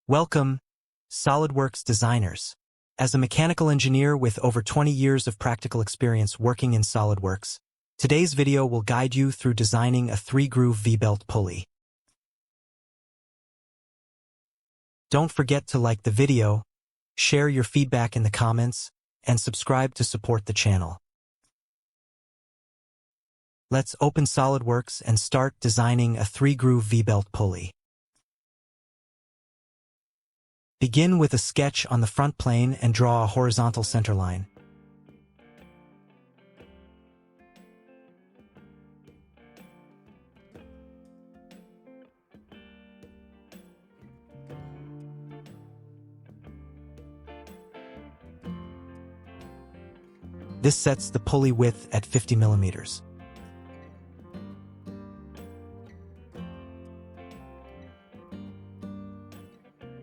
Welcome, SolidWorks designers. As a mechanical engineer with over 20 years of practical experience working in SolidWorks, today's video will guide you through designing a 3-groove V-belt pulley. Don't forget to like the video, share your feedback in the comments, and subscribe to support the channel. Let's open SolidWorks and start designing a 3-groove V-belt pulley. Begin with a sketch on the front plane and draw a horizontal centerline. This sets the pulley width at 50 millimeters.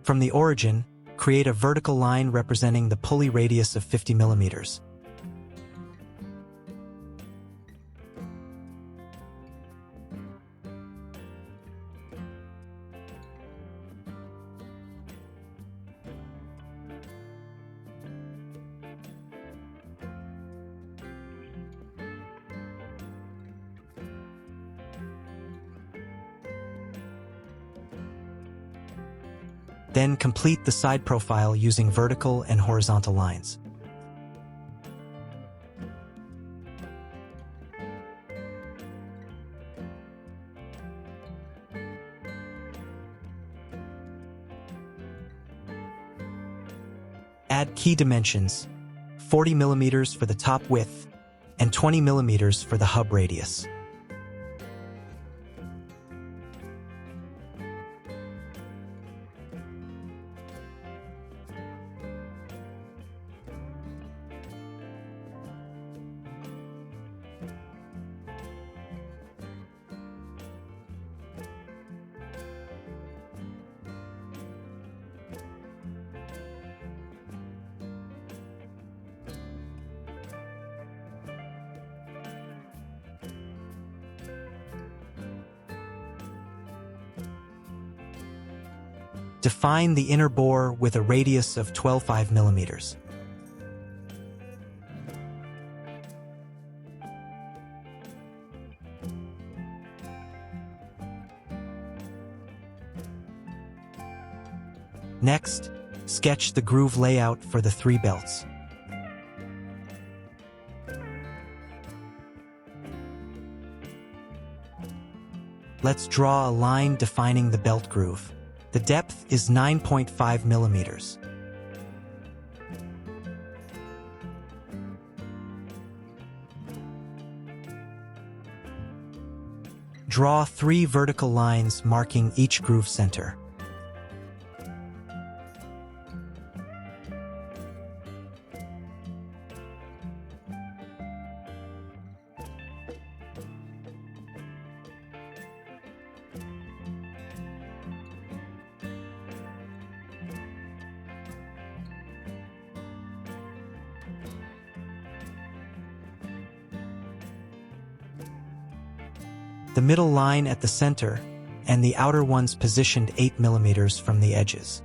From the origin, create a vertical line representing the pulley radius of 50 millimeters. Then complete the side profile using vertical and horizontal lines. Add key dimensions, 40 millimeters for the top width and 20 millimeters for the hub radius. Define the inner bore with a radius of 12.5 millimeters. Next, sketch the groove layout for the 3 belts. Let's draw a line defining the belt groove. The depth is 9.5 millimeters. Draw 3 vertical lines marking each groove center. The middle line at the center, and the outer ones positioned 8 millimeters from the edges.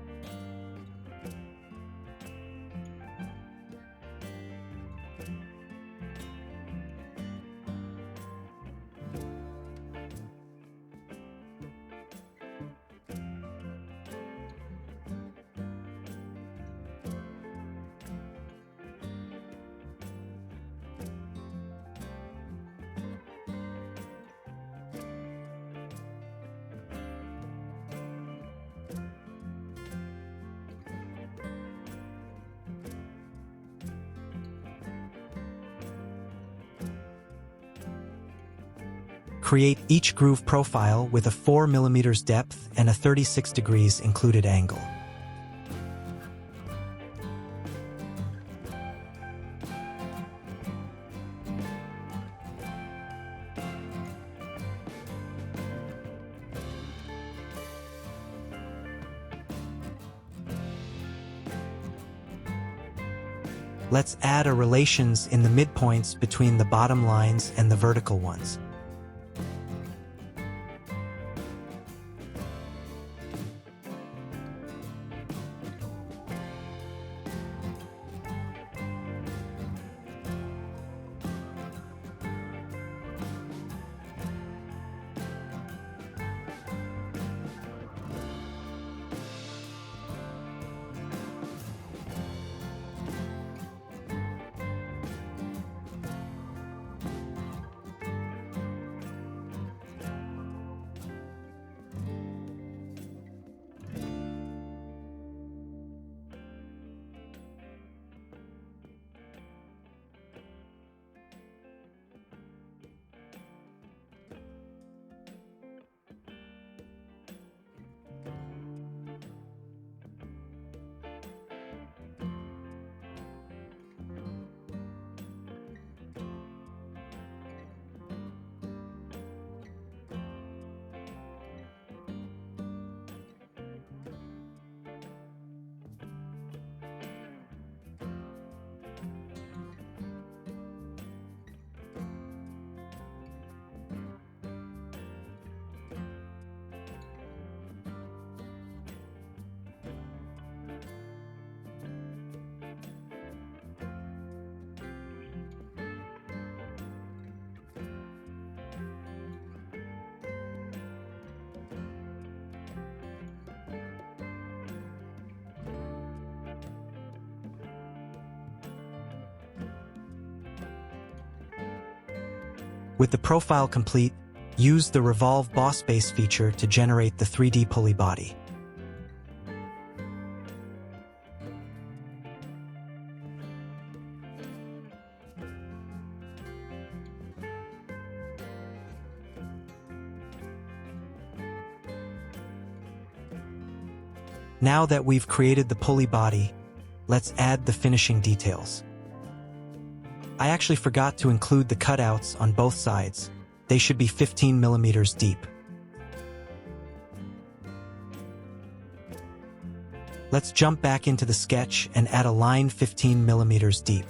Create each groove profile with a 4 millimeters depth and a 36 degrees included angle. Let's add a relations in the midpoints between the bottom lines and the vertical ones. With the profile complete, use the Revolved Boss base feature to generate the 3D pulley body. Now that we've created the pulley body, let's add the finishing details. I actually forgot to include the cutouts on both sides. They should be 15 millimeters deep. Let's jump back into the sketch and add a line 15 millimeters deep.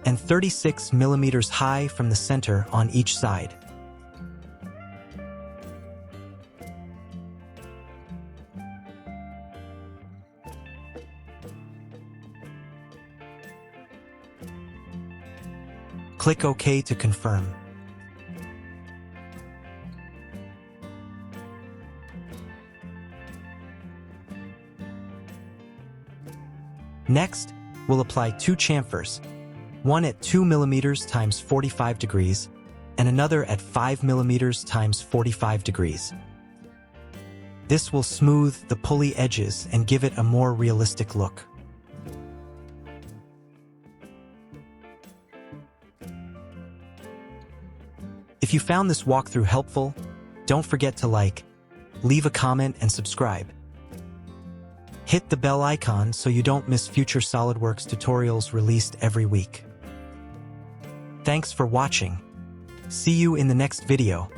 And 36 millimeters high from the center on each side. Click OK to confirm. Next, we'll apply two chamfers, one at 2 millimeters times 45 degrees, and another at 5 millimeters times 45 degrees. This will smooth the pulley edges and give it a more realistic look. If you found this walkthrough helpful, don't forget to like, leave a comment, and subscribe. Hit the bell icon so you don't miss future SolidWorks tutorials released every week. Thanks for watching. See you in the next video.